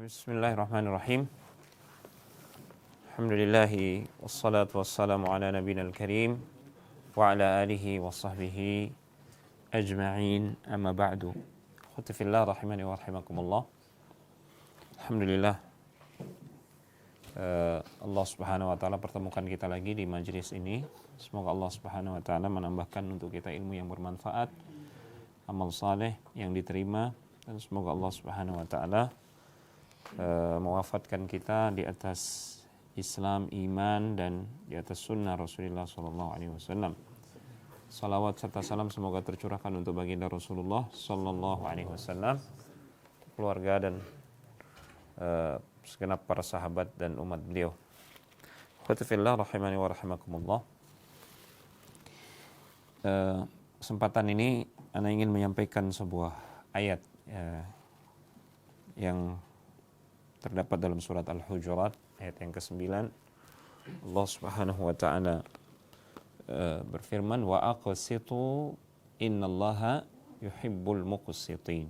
Bismillahirrahmanirrahim. Alhamdulillahi wassalatu wassalamu ala nabiyina al-karim wa ala alihi wa sahbihi ajma'in, amma ba'du. Akhwati fillah rahimani wa rahimakumullah. Alhamdulillah, Allah subhanahu wa ta'ala pertemukan kita lagi di majlis ini. Semoga Allah subhanahu wa ta'ala menambahkan untuk kita ilmu yang bermanfaat, amal saleh yang diterima, dan semoga Allah subhanahu wa ta'ala mewafatkan kita di atas Islam, iman, dan di atas sunnah Rasulullah SAW. Salawat serta salam semoga tercurahkan untuk baginda Rasulullah SAW, keluarga dan segenap para sahabat dan umat beliau. Khotifillah rahimani wa rahimakumullah. Kesempatan ini Ana ingin menyampaikan sebuah ayat yang terdapat dalam surat Al-Hujurat ayat yang ke-9. Allah Subhanahu wa taala berfirman, wa aqsitu innallaha yuhibbul muqsitin.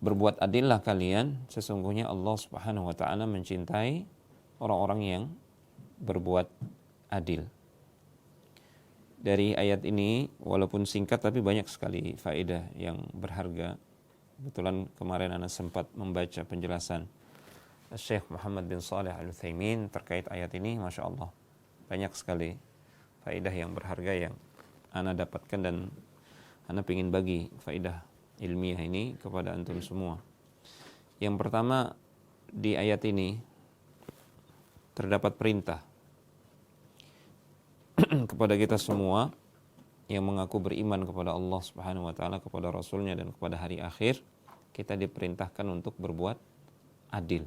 Berbuat adillah kalian, sesungguhnya Allah Subhanahu wa taala mencintai orang-orang yang berbuat adil. Dari ayat ini walaupun singkat tapi banyak sekali faedah yang berharga. Kebetulan kemarin Ana sempat membaca penjelasan Syekh Muhammad bin Shalih Al-Utsaimin terkait ayat ini. Masya Allah, banyak sekali faedah yang berharga yang Ana dapatkan, dan Ana ingin bagi faedah ilmiah ini kepada antum semua. Yang pertama, di ayat ini terdapat perintah kepada kita semua yang mengaku beriman kepada Allah Subhanahu wa taala, kepada Rasulnya, dan kepada hari akhir. Kita diperintahkan untuk berbuat adil.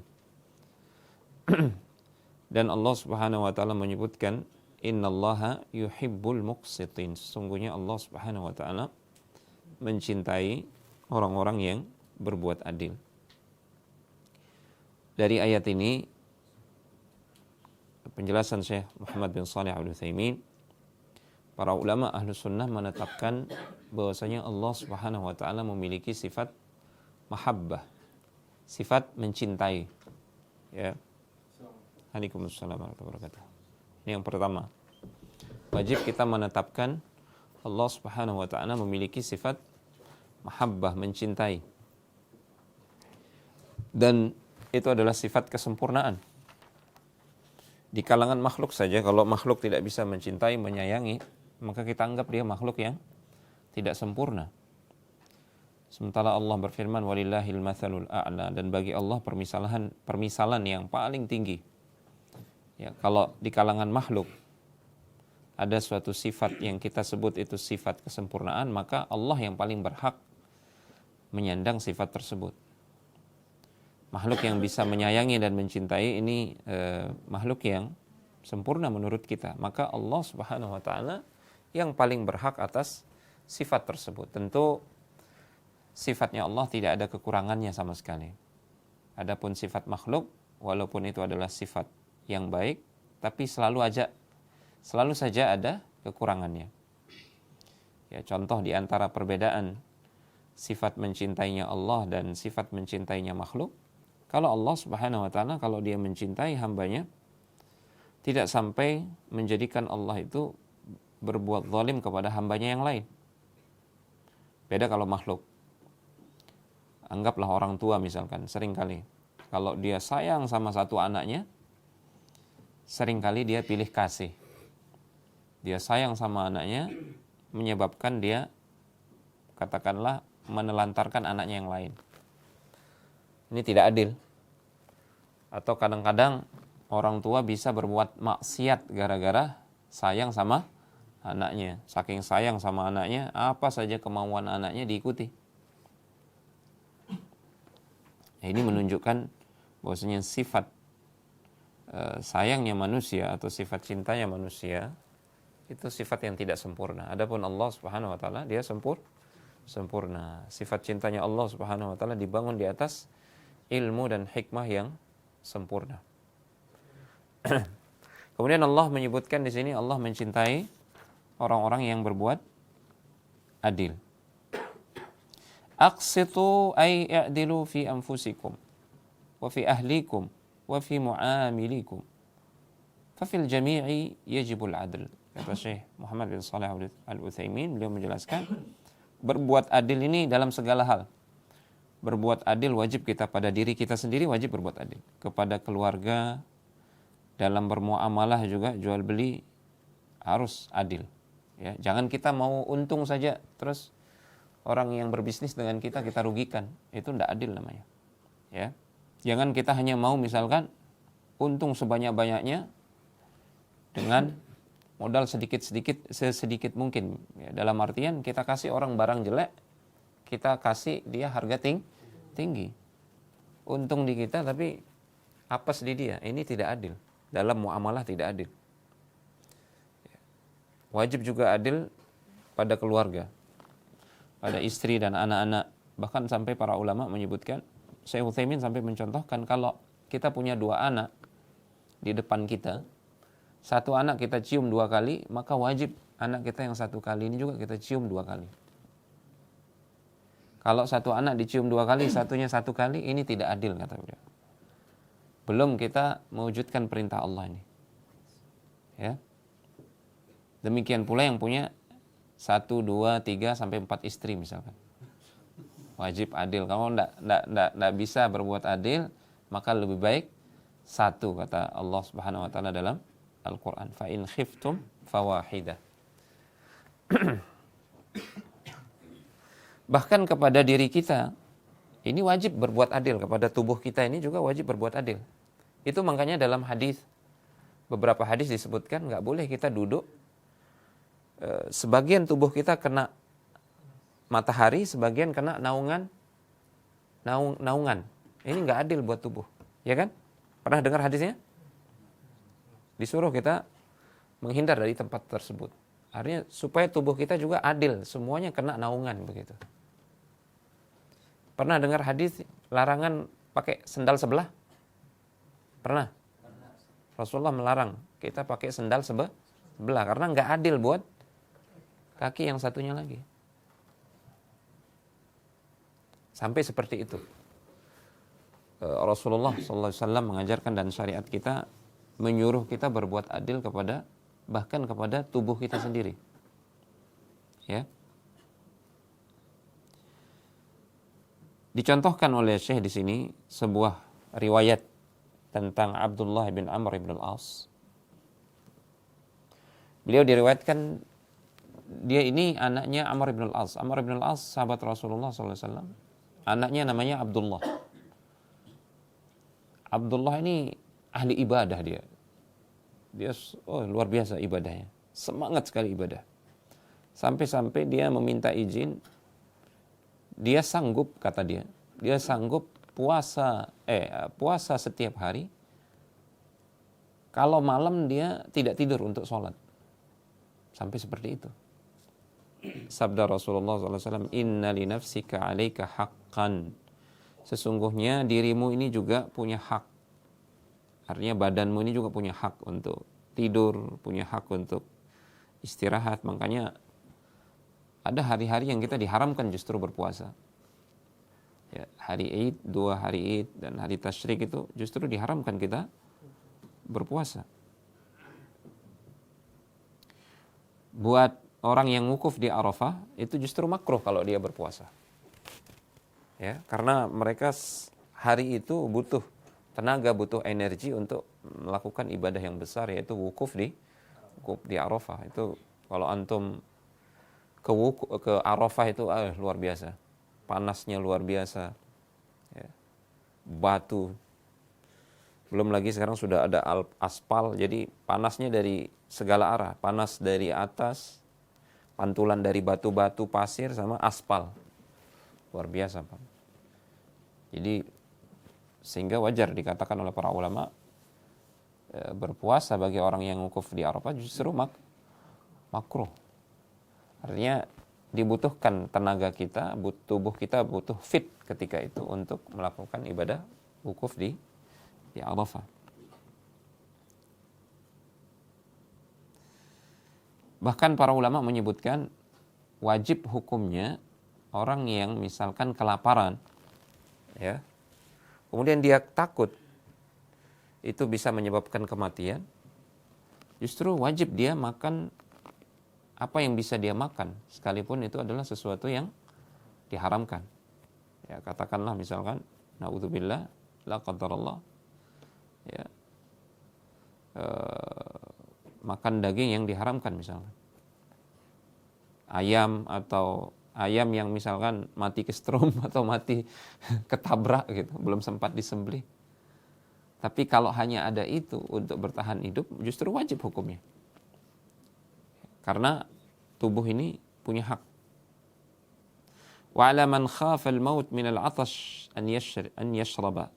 Dan Allah Subhanahu wa taala menyebutkan, innallaha yuhibbul muqsitin. Sesungguhnya Allah Subhanahu wa taala mencintai orang-orang yang berbuat adil. Dari ayat ini penjelasan Syekh Muhammad bin Shalih Al-Utsaimin, para ulama ahlu sunnah menetapkan bahwasanya Allah Subhanahu wa taala memiliki sifat mahabbah, sifat mencintai. Ya. Waalaikumsalam warahmatullahi wabarakatuh. Ini yang pertama. Wajib kita menetapkan Allah Subhanahu wa taala memiliki sifat mahabbah, mencintai. Dan itu adalah sifat kesempurnaan. Di kalangan makhluk saja, kalau makhluk tidak bisa mencintai, menyayangi, maka kita anggap dia makhluk yang tidak sempurna. Sementara Allah berfirman, walillahil matsalul a'la, dan bagi Allah permisalan yang paling tinggi. Ya, kalau di kalangan makhluk ada suatu sifat yang kita sebut itu sifat kesempurnaan, maka Allah yang paling berhak menyandang sifat tersebut. Makhluk yang bisa menyayangi dan mencintai ini makhluk yang sempurna menurut kita. Maka Allah Subhanahu wa taala yang paling berhak atas sifat tersebut. Tentu sifatnya Allah tidak ada kekurangannya sama sekali. Adapun sifat makhluk, walaupun itu adalah sifat yang baik, tapi selalu saja ada kekurangannya. Ya, contoh di antara perbedaan sifat mencintainya Allah dan sifat mencintainya makhluk, kalau Allah Subhanahu wa taala, kalau dia mencintai hambanya, tidak sampai menjadikan Allah itu berbuat zalim kepada hambanya yang lain. Beda kalau makhluk. Anggaplah orang tua misalkan, seringkali kalau dia sayang sama satu anaknya, seringkali dia pilih kasih. Dia sayang sama anaknya, menyebabkan dia, katakanlah, menelantarkan anaknya yang lain. Ini tidak adil. Atau kadang-kadang orang tua bisa berbuat maksiat gara-gara sayang sama anaknya. Saking sayang sama anaknya, apa saja kemauan anaknya diikuti. Ini menunjukkan bahwasanya sifat sayangnya manusia atau sifat cintanya manusia itu sifat yang tidak sempurna. Adapun Allah Subhanahu wa taala dia sempurna. Sifat cintanya Allah Subhanahu wa taala dibangun di atas ilmu dan hikmah yang sempurna. Kemudian Allah menyebutkan di sini Allah mencintai orang-orang yang berbuat adil. aqsitu ay i'dilu fi anfusikum wa fi ahlikum wa fi muamilikum. Fa fil jami'i yajibul adl. Kata Syekh Muhammad bin Shalih Al-Utsaimin, beliau menjelaskan berbuat adil ini dalam segala hal. Berbuat adil wajib kita pada diri kita sendiri, wajib berbuat adil. Kepada keluarga, dalam bermuamalah juga jual beli harus adil. Ya, jangan kita mau untung saja terus orang yang berbisnis dengan kita rugikan. Itu tidak adil namanya. Ya. Jangan kita hanya mau misalkan untung sebanyak-banyaknya dengan modal sesedikit mungkin. Ya, dalam artian kita kasih orang barang jelek, kita kasih dia harga tinggi. Untung di kita tapi apes di dia. Ini tidak adil. Dalam muamalah tidak adil. Wajib juga adil pada keluarga, pada istri dan anak-anak. Bahkan sampai para ulama menyebutkan, Syekh Utsaimin sampai mencontohkan kalau kita punya 2 anak di depan kita, satu anak kita cium 2 kali, maka wajib anak kita yang 1 kali ini juga kita cium 2 kali. Kalau satu anak dicium 2 kali, satunya 1 kali, ini tidak adil kata beliau. Belum kita mewujudkan perintah Allah ini. Ya. Demikian pula yang punya 1, 2, 3 sampai 4 istri misalkan. Wajib adil. Kalau tidak bisa berbuat adil, maka lebih baik 1 kata Allah Subhanahu wa taala dalam Al-Qur'an. Fa in khiftum fawahidah. Bahkan kepada diri kita ini wajib berbuat adil, kepada tubuh kita ini juga wajib berbuat adil. Itu makanya dalam hadis, beberapa hadis disebutkan nggak boleh kita duduk sebagian tubuh kita kena matahari, sebagian kena naungan. Ini nggak adil buat tubuh, ya kan? Pernah dengar hadisnya? Disuruh kita menghindar dari tempat tersebut. Artinya supaya tubuh kita juga adil, semuanya kena naungan begitu. Pernah dengar hadis larangan pakai sendal sebelah? Pernah? Rasulullah melarang kita pakai sendal sebelah karena nggak adil buat kaki yang satunya lagi. Sampai seperti itu. Rasulullah SAW mengajarkan dan syariat kita menyuruh kita berbuat adil kepada bahkan kepada tubuh kita sendiri. Ya. Dicontohkan oleh Syekh di sini sebuah riwayat tentang Abdullah bin Amr bin Al-As. Beliau diriwayatkan dia ini anaknya Amr bin Al-As. Amr bin Al-As sahabat Rasulullah SAW. Anaknya namanya Abdullah. Abdullah ini ahli ibadah dia. Dia luar biasa ibadahnya. Semangat sekali ibadah. Sampai-sampai dia meminta izin. Dia sanggup, kata dia. Dia sanggup puasa setiap hari. Kalau malam dia tidak tidur untuk sholat. Sampai seperti itu. Sabda Rasulullah SAW, Inna li nafsika alaika haqqan. Sesungguhnya dirimu ini juga punya hak. Artinya badanmu ini juga punya hak untuk tidur, punya hak untuk istirahat. Makanya ada hari-hari yang kita diharamkan justru berpuasa. Ya, hari Id, 2 hari Id, dan hari Tasyrik itu justru diharamkan kita berpuasa. Buat orang yang wukuf di Arafah, itu justru makruh kalau dia berpuasa. Ya, karena mereka hari itu butuh tenaga, butuh energi untuk melakukan ibadah yang besar, yaitu wukuf di Arafah. Itu kalau antum ke Arafah itu luar biasa. Panasnya luar biasa. Ya. Batu. Belum lagi sekarang sudah ada aspal, jadi panasnya dari segala arah. Panas dari atas, pantulan dari batu-batu pasir sama aspal. Luar biasa, Pak. Jadi sehingga wajar dikatakan oleh para ulama berpuasa bagi orang yang wukuf di Arafah justru makruh. Artinya dibutuhkan tenaga kita, tubuh kita butuh fit ketika itu untuk melakukan ibadah wukuf di Arafah. Bahkan para ulama menyebutkan wajib hukumnya orang yang misalkan kelaparan, ya, kemudian dia takut itu bisa menyebabkan kematian, justru wajib dia makan apa yang bisa dia makan, sekalipun itu adalah sesuatu yang diharamkan. Ya, katakanlah misalkan, naudzubillah, la qadarullah, ya, makan daging yang diharamkan misalkan. Ayam atau ayam yang misalkan mati kesetrum atau mati ketabrak gitu, belum sempat disembelih. Tapi kalau hanya ada itu untuk bertahan hidup, justru wajib hukumnya. Karena tubuh ini punya hak. Wa 'ala man khafa al-maut min al-'atash an yashraba.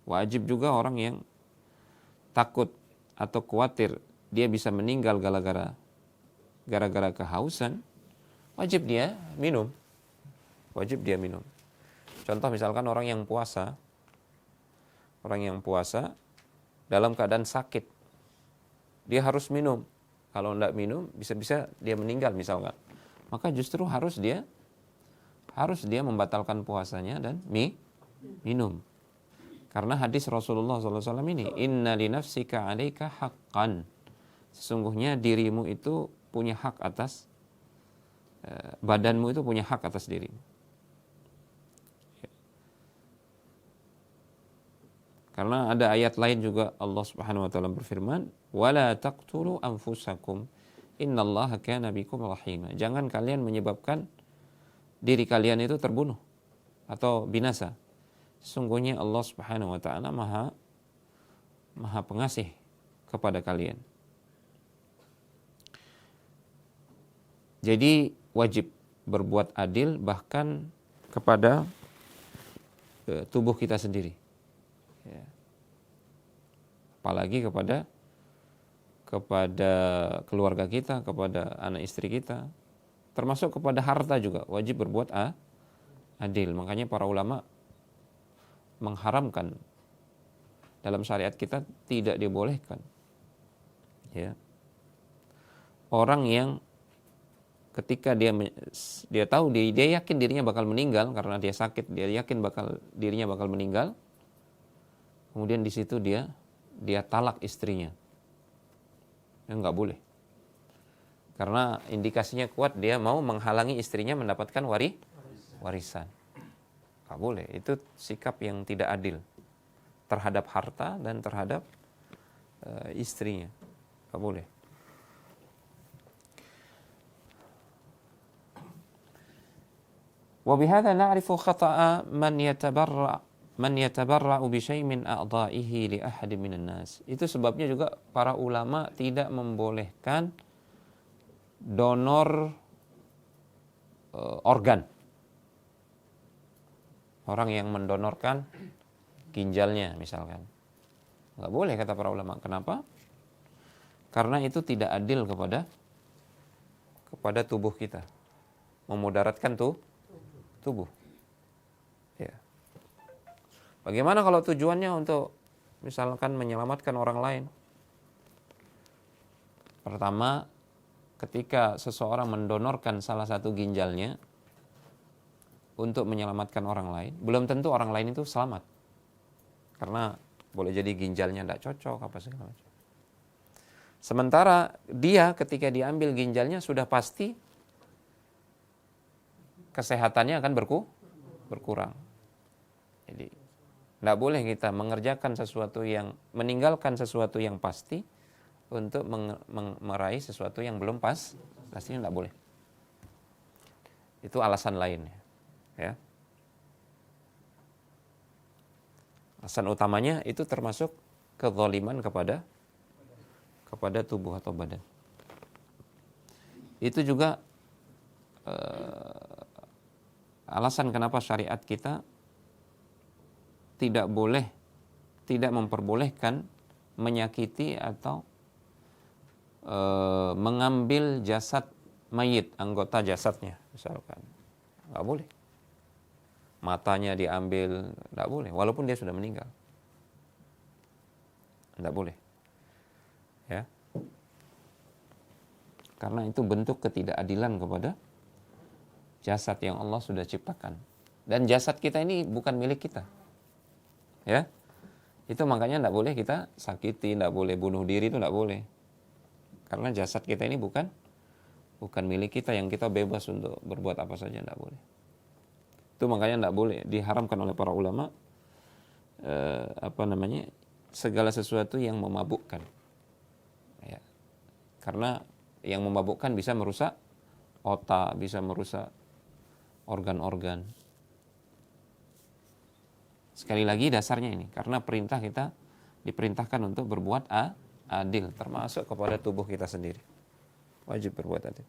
Wajib juga orang yang takut atau khawatir dia bisa meninggal gara-gara kehausan, wajib dia minum. Wajib dia minum. Contoh misalkan orang yang puasa dalam keadaan sakit, dia harus minum. Kalau tidak minum, bisa-bisa dia meninggal misalkan. Maka justru harus dia membatalkan puasanya dan minum. Karena hadis Rasulullah SAW ini, inna li nafsika 'alaika haqqan. Sesungguhnya dirimu itu punya hak atas, badanmu itu punya hak atas dirimu. Karena ada ayat lain juga Allah Subhanahu wa taala berfirman, "Wala taqtulu anfusakum, innallaha kana bikum rahima." Jangan kalian menyebabkan diri kalian itu terbunuh atau binasa. Sesungguhnya Allah Subhanahu wa taala Maha pengasih kepada kalian. Jadi wajib berbuat adil bahkan kepada tubuh kita sendiri. Ya. Apalagi kepada keluarga kita, kepada anak istri kita, termasuk kepada harta juga wajib berbuat adil. Makanya para ulama mengharamkan, dalam syariat kita tidak dibolehkan, ya, orang yang ketika dia tahu dia yakin dirinya bakal meninggal karena dia sakit, dia yakin dirinya bakal meninggal, kemudian di situ dia talak istrinya, ya, nggak boleh, karena indikasinya kuat dia mau menghalangi istrinya mendapatkan warisan. Nggak boleh, itu sikap yang tidak adil terhadap harta dan terhadap istrinya, nggak boleh. وبهذا نعرف خطأ من يتبرأ بشيء من أعضائه لأحد من الناس. Itu sebabnya juga para ulama tidak membolehkan donor organ. Orang yang mendonorkan ginjalnya misalkan, nggak boleh kata para ulama. Kenapa? Karena itu tidak adil kepada tubuh kita, memudaratkan tubuh. Ya. Bagaimana kalau tujuannya untuk misalkan menyelamatkan orang lain? Pertama, ketika seseorang mendonorkan salah satu ginjalnya untuk menyelamatkan orang lain, belum tentu orang lain itu selamat. Karena boleh jadi ginjalnya tidak cocok apa segala macam. Sementara dia ketika diambil ginjalnya sudah pasti kesehatannya akan berkurang. Jadi tidak boleh kita meninggalkan sesuatu yang pasti untuk meraih sesuatu yang belum pastinya tidak boleh. Itu alasan lainnya, ya. Alasan utamanya itu termasuk kezaliman kepada tubuh atau badan. Itu juga alasan kenapa syariat kita tidak memperbolehkan menyakiti atau mengambil jasad mayit, anggota jasadnya misalkan, nggak boleh. Matanya diambil, nggak boleh, walaupun dia sudah meninggal, nggak boleh, ya, karena itu bentuk ketidakadilan jasad yang Allah sudah ciptakan. Dan jasad kita ini bukan milik kita. Ya. Itu makanya tidak boleh kita sakiti, tidak boleh bunuh diri, itu tidak boleh. Karena jasad kita ini bukan milik kita yang kita bebas untuk berbuat apa saja, tidak boleh. Itu makanya tidak boleh, diharamkan oleh para ulama segala sesuatu yang memabukkan. Ya. Karena yang memabukkan bisa merusak otak, bisa merusak organ-organ. Sekali lagi dasarnya ini, karena kita diperintahkan untuk berbuat adil, termasuk kepada tubuh kita sendiri. Wajib berbuat adil.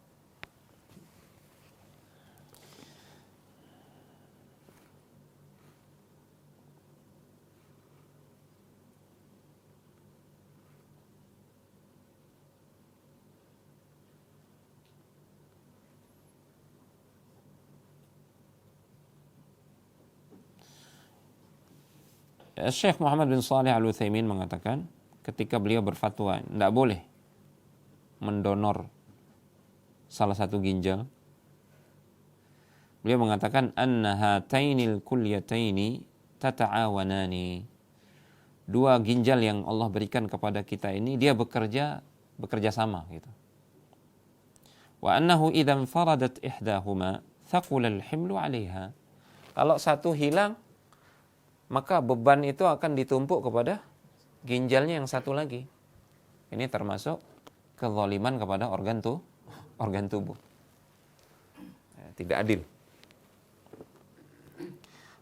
Syekh Muhammad bin Shalih Al-Utsaimin mengatakan ketika beliau berfatwa tidak boleh mendonor salah satu ginjal, beliau mengatakan anna hatainil kulliyataini tata'awanani. Dua ginjal yang Allah berikan kepada kita ini dia bekerja sama gitu. Wa annahu idzan faradat ihdahuma thaqula al-himlu 'alaiha. Kalau satu hilang maka beban itu akan ditumpuk kepada ginjalnya yang satu lagi. Ini termasuk kezaliman kepada organ tubuh. Tidak adil.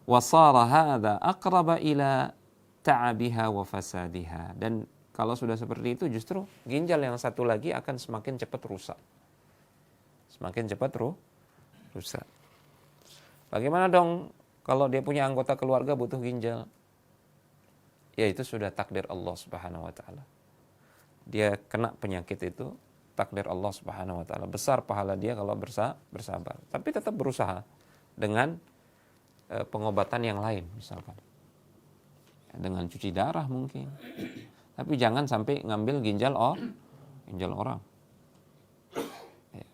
Wa shara hadza aqraba ila ta'abiha wa fasadiha. Dan kalau sudah seperti itu justru ginjal yang satu lagi akan semakin cepat rusak. Semakin cepat rusak. Bagaimana dong kalau dia punya anggota keluarga butuh ginjal? Ya itu sudah takdir Allah Subhanahu wa taala. Dia kena penyakit itu takdir Allah Subhanahu wa taala. Besar pahala dia kalau bersabar. Tapi tetap berusaha dengan pengobatan yang lain misalkan. Dengan cuci darah mungkin. Tapi jangan sampai ngambil ginjal orang. Ya.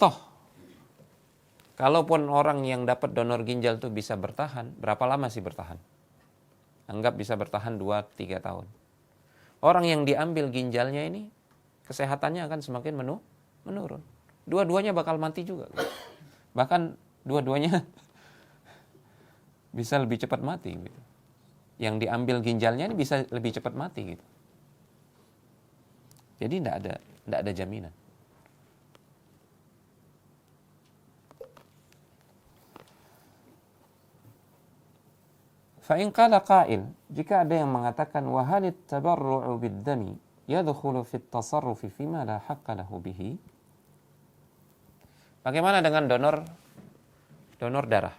Toh kalaupun orang yang dapat donor ginjal itu bisa bertahan, berapa lama sih bertahan? Anggap bisa bertahan 2-3 tahun. Orang yang diambil ginjalnya ini, kesehatannya akan semakin menurun. Dua-duanya bakal mati juga. Bahkan dua-duanya bisa lebih cepat mati. Gitu. Yang diambil ginjalnya ini bisa lebih cepat mati. Gitu. Jadi tidak ada jaminan. Fa in qala qa'il, jika ada yang mengatakan wa halit tabarru'u bid-dami yadkhulu fi at-tasarruf fima la haqqa lahu bihi. Bagaimana dengan donor darah?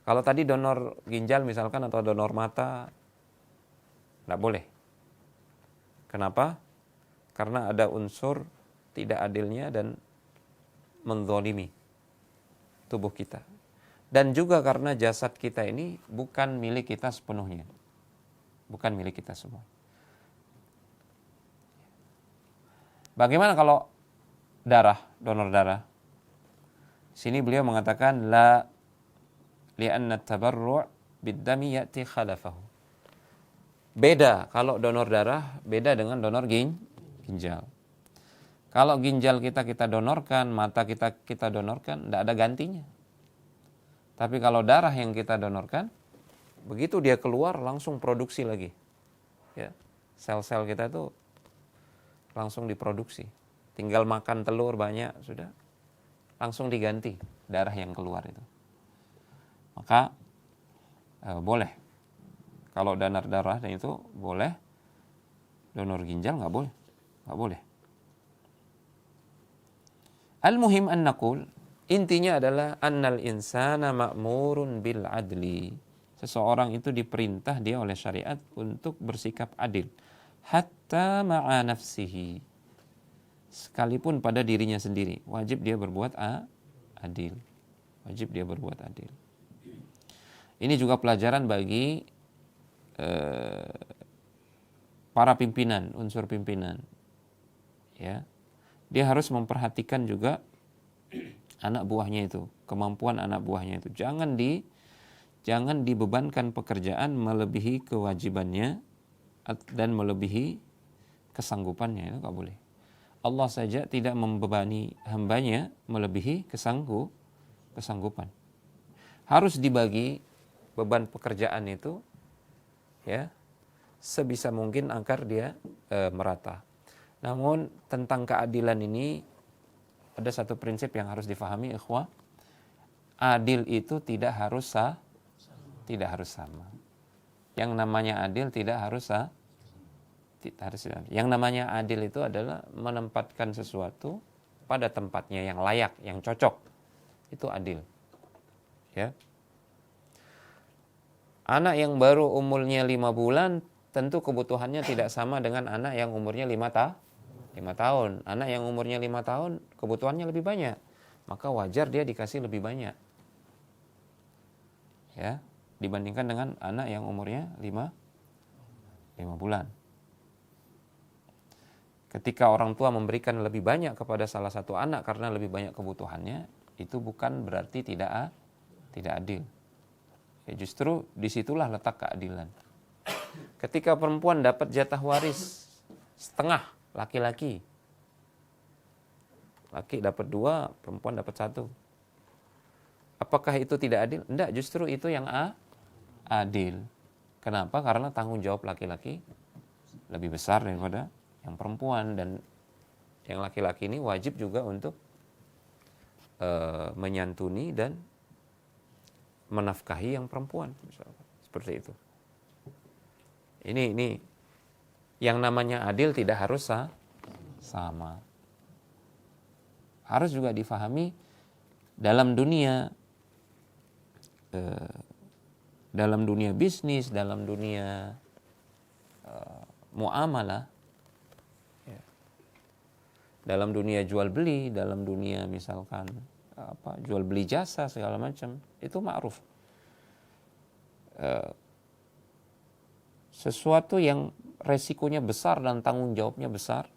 Kalau tadi donor ginjal misalkan atau donor mata enggak boleh. Kenapa? Karena ada unsur tidak adilnya dan menzalimi tubuh kita. Dan juga karena jasad kita ini bukan milik kita sepenuhnya. Bukan milik kita semua. Bagaimana kalau donor darah? Sini beliau mengatakan la li'anna tabarru' bid-dami ya'ti khalafahu. Beda kalau donor darah, beda dengan donor ginjal. Kalau ginjal kita donorkan, mata kita donorkan, tidak ada gantinya. Tapi kalau darah yang kita donorkan, begitu dia keluar langsung produksi lagi. Ya, sel-sel kita itu langsung diproduksi. Tinggal makan telur banyak, sudah langsung diganti darah yang keluar itu. Maka boleh. Kalau donor darah itu boleh, donor ginjal nggak boleh. Al-muhim an naqul, intinya adalah annal insana ma'murun bil adli. Seseorang itu diperintah dia oleh syariat untuk bersikap adil. Hatta ma'a nafsihi. Sekalipun pada dirinya sendiri. Wajib dia berbuat adil. Wajib dia berbuat adil. Ini juga pelajaran bagi para pimpinan, unsur pimpinan. Ya. Dia harus memperhatikan juga anak buahnya itu, kemampuan anak buahnya itu. Jangan dibebankan pekerjaan melebihi kewajibannya dan melebihi kesanggupannya, itu nggak boleh. Allah saja tidak membebani hambanya melebihi kesanggupan. Harus dibagi beban pekerjaan itu, ya, sebisa mungkin agar dia merata. Namun tentang keadilan ini ada satu prinsip yang harus difahami, ikhwah. Adil itu tidak harus sama. Yang namanya adil tidak harus sama. Yang namanya adil itu adalah menempatkan sesuatu pada tempatnya yang layak, yang cocok. Itu adil. Ya. Anak yang baru umurnya 5 bulan tentu kebutuhannya tidak sama dengan anak yang umurnya 5 tahun. Anak yang umurnya 5 tahun kebutuhannya lebih banyak, maka wajar dia dikasih lebih banyak, ya, dibandingkan dengan anak yang umurnya 5 bulan. Ketika orang tua memberikan lebih banyak kepada salah satu anak karena lebih banyak kebutuhannya, itu bukan berarti tidak adil. Ya, justru disitulah letak keadilan. Ketika perempuan dapat jatah waris setengah laki-laki, laki dapat 2, perempuan dapat 1, apakah itu tidak adil? Tidak, justru itu yang adil. Kenapa? Karena tanggung jawab laki-laki lebih besar daripada yang perempuan, dan yang laki-laki ini wajib juga untuk menyantuni dan menafkahi yang perempuan, misalkan. Seperti itu. Ini yang namanya adil tidak harus sama. Harus juga difahami dalam dunia bisnis, dalam dunia muamalah, ya. Dalam dunia jual beli, dalam dunia misalkan jual beli jasa segala macam, itu ma'ruf. Sesuatu yang resikonya besar dan tanggung jawabnya besar,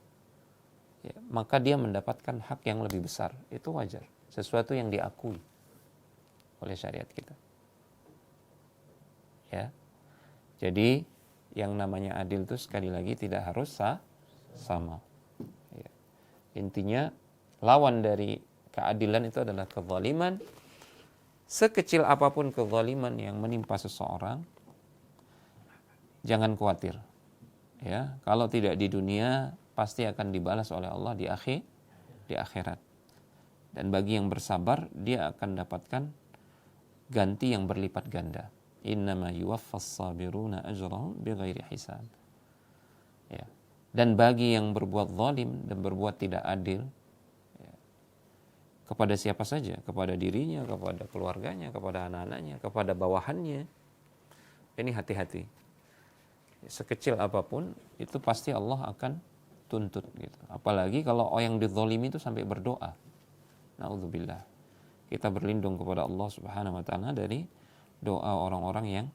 ya, maka dia mendapatkan hak yang lebih besar. Itu wajar. Sesuatu yang diakui oleh syariat kita. Ya. Jadi yang namanya adil itu sekali lagi tidak harus sama. Ya. Intinya lawan dari keadilan itu adalah kezaliman. Sekecil apapun kezaliman yang menimpa seseorang, jangan khawatir. Ya, kalau tidak di dunia pasti akan dibalas oleh Allah di akhirat. Dan bagi yang bersabar, dia akan dapatkan ganti yang berlipat ganda. Innama yuwaffas sabiruna ajrahum bighairi hisab. Ya. Dan bagi yang berbuat zalim dan berbuat tidak adil, ya, kepada siapa saja, kepada dirinya, kepada keluarganya, kepada anak-anaknya, kepada bawahannya, ini hati-hati. Sekecil apapun itu pasti Allah akan tuntut gitu. Apalagi kalau yang dizalimi itu sampai berdoa. Na'udzubillah. Kita berlindung kepada Allah Subhanahu wa taala dari doa orang-orang yang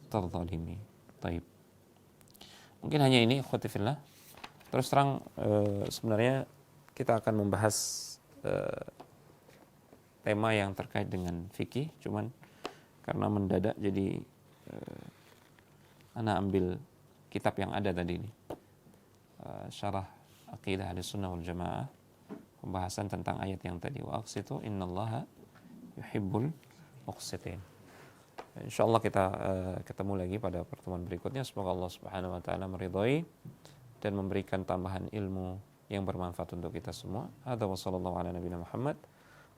terzalimi. Taib. Mungkin hanya ini, ikhwati fillah. Terus terang sebenarnya kita akan membahas tema yang terkait dengan fikih, cuman karena mendadak jadi ana ambil kitab yang ada tadi ini, syarah aqidah Ahlussunnah wal Jamaah, pembahasan tentang ayat yang tadi, wa aqsitu innallaha yuhibbul muqsitin. Insyaallah kita ketemu lagi pada pertemuan berikutnya. Semoga Allah Subhanahu wa taala meridhai dan memberikan tambahan ilmu yang bermanfaat untuk kita semua. Hadza wa sallallahu ala nabiyina Muhammad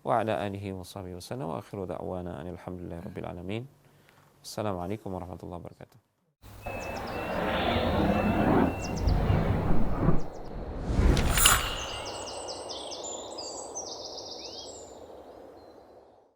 wa ala alihi wa sahbihi wasallam wa akhiru da'wana alhamdulillahi rabbil alamin. Assalamualaikum warahmatullahi wabarakatuh.